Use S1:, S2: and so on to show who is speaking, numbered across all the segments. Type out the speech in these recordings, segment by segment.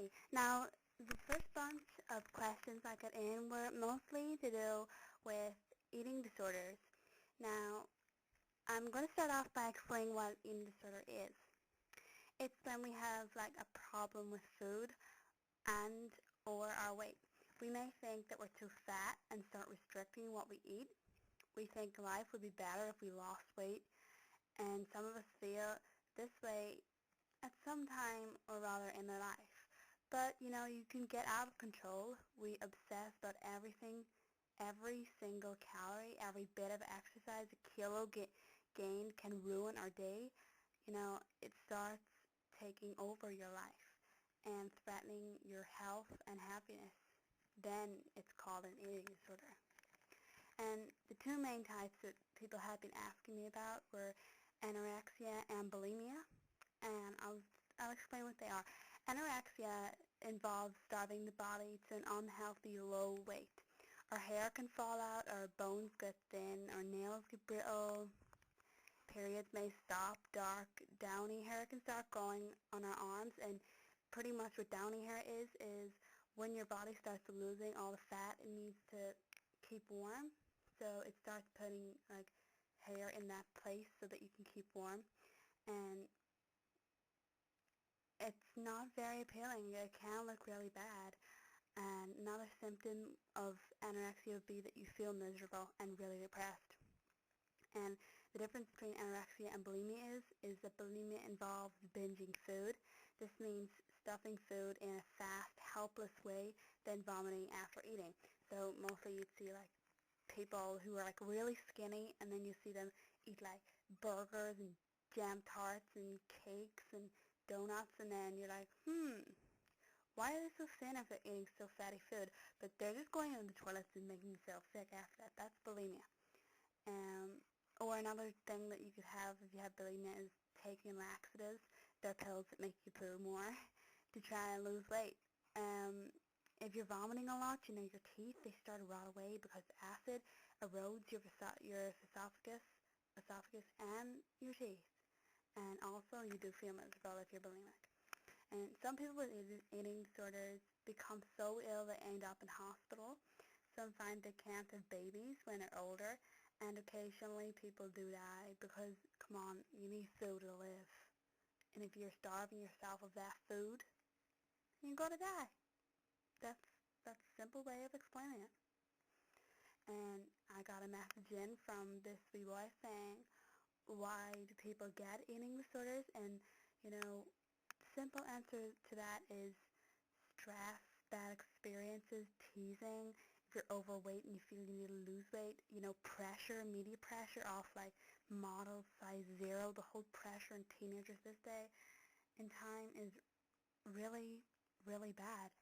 S1: Okay, now the first bunch of questions I got in were mostly to do with eating disorders. Now, I'm going to start off by explaining what eating disorder is. It's when we have like a problem with food and or our weight. We may think that we're too fat and start restricting what we eat. We think life would be better if we lost weight, and some of us feel this way at some time or rather in their life. But, you can get out of control. We obsess about everything, every single calorie, every bit of exercise, a kilo gained can ruin our day. It starts taking over your life and threatening your health and happiness. Then it's called an eating disorder. And the two main types that people have been asking me about were anorexia and bulimia, and I'll explain what they are. Anorexia involves starving the body to an unhealthy low weight. Our hair can fall out, our bones get thin, our nails get brittle, periods may stop, dark, downy hair can start growing on our arms, and pretty much what downy hair is when your body starts losing all the fat it needs to keep warm. So it starts putting like hair in that place so that you can keep warm, and it's not very appealing. It can look really bad. And another symptom of anorexia would be that you feel miserable and really depressed. And the difference between anorexia and bulimia is that bulimia involves binging food. This means stuffing food in a fast, helpless way, then vomiting after eating. So mostly you'd see like people who are like really skinny, and then you see them eat like burgers and jam tarts and cakes and donuts, and then you're like, why are they so thin after eating so fatty food? But they're just going into the toilets and making themselves sick after that. That's bulimia. Or another thing that you could have if you have bulimia is taking laxatives. They're pills that make you poo more to try and lose weight. If you're vomiting a lot, your teeth, they start to rot away because acid erodes your esophagus and your teeth. And also, you do feel miserable if you're bulimic. And some people with eating disorders become so ill they end up in hospital. Some find they can't have babies when they're older, and occasionally people do die because, come on, you need food to live. And if you're starving yourself of that food, you're going to die. That's a simple way of explaining it. And I got a message in from this wee boy saying, why do people get eating disorders? And, simple answer to that is stress, bad experiences, teasing. If you're overweight and you feel you need to lose weight, pressure, media pressure off like models, size 0, the whole pressure in teenagers this day in time is really, really bad.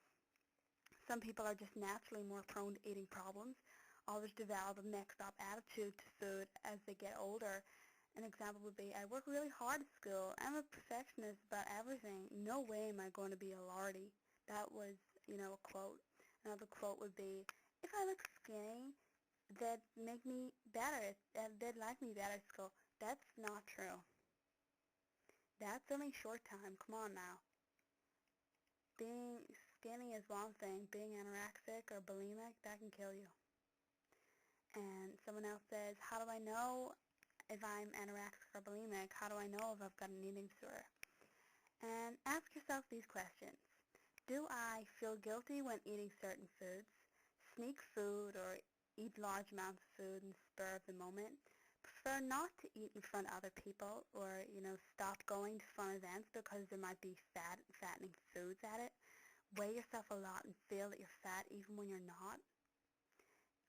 S1: Some people are just naturally more prone to eating problems. Others develop a mixed-up attitude to food as they get older. An example would be, I work really hard at school. I'm a perfectionist about everything. No way am I going to be a lardy. That was, a quote. Another quote would be, if I look skinny, they'd make me better. They'd like me better at school. That's not true. That's only short time. Come on now. Being skinny is one thing. Being anorexic or bulimic, that can kill you. And someone else says, how do I know if I'm anorexic or bulimic? How do I know if I've got an eating disorder? And ask yourself these questions. Do I feel guilty when eating certain foods? Sneak food or eat large amounts of food in the spur of the moment? Prefer not to eat in front of other people, or, stop going to fun events because there might be fattening foods at it? Weigh yourself a lot and feel that you're fat even when you're not?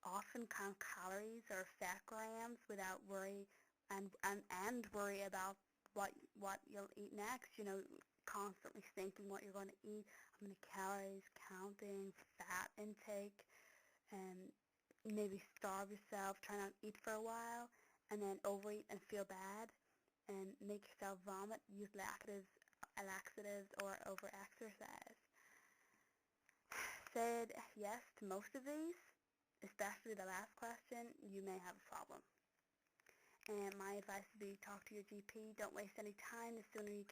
S1: Often count calories or fat grams without worry and worry about what you'll eat next, constantly thinking what you're going to eat, how many calories, counting, fat intake, and maybe starve yourself, try not to eat for a while, and then overeat and feel bad, and make yourself vomit, use laxatives or over-exercise. Said yes to most of these, especially the last question, you may have a problem. And my advice would be talk to your GP. Don't waste any time. The sooner you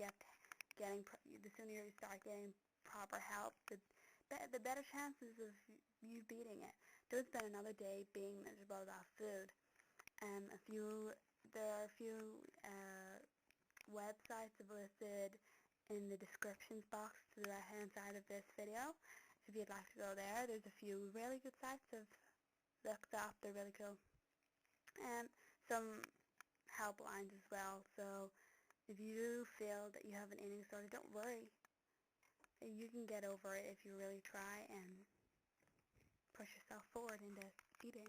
S1: start getting proper help, the better chances of you beating it. Don't spend another day being miserable about food. There are a few websites listed in the descriptions box to the right hand side of this video. If you'd like to go there, there's a few really good sites I've looked up. They're really cool. Some helplines as well. So if you do feel that you have an eating disorder, don't worry. You can get over it if you really try and push yourself forward into eating.